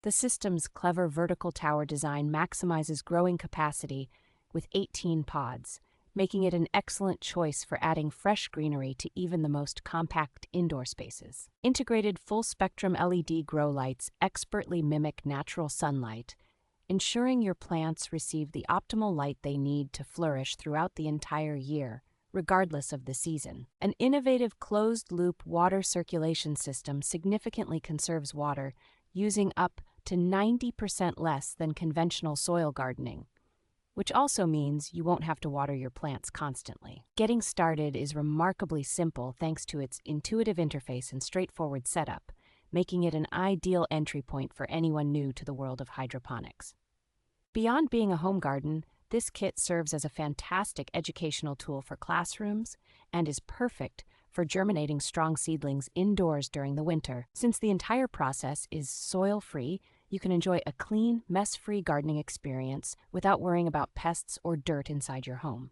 The system's clever vertical tower design maximizes growing capacity with 18 pods, making it an excellent choice for adding fresh greenery to even the most compact indoor spaces. Integrated full-spectrum LED grow lights expertly mimic natural sunlight, ensuring your plants receive the optimal light they need to flourish throughout the entire year, regardless of the season. An innovative closed-loop water circulation system significantly conserves water, using up to 90% less than conventional soil gardening, which also means you won't have to water your plants constantly. Getting started is remarkably simple thanks to its intuitive interface and straightforward setup, making it an ideal entry point for anyone new to the world of hydroponics. Beyond being a home garden, this kit serves as a fantastic educational tool for classrooms and is perfect for germinating strong seedlings indoors during the winter. Since the entire process is soil-free, you can enjoy a clean, mess-free gardening experience without worrying about pests or dirt inside your home.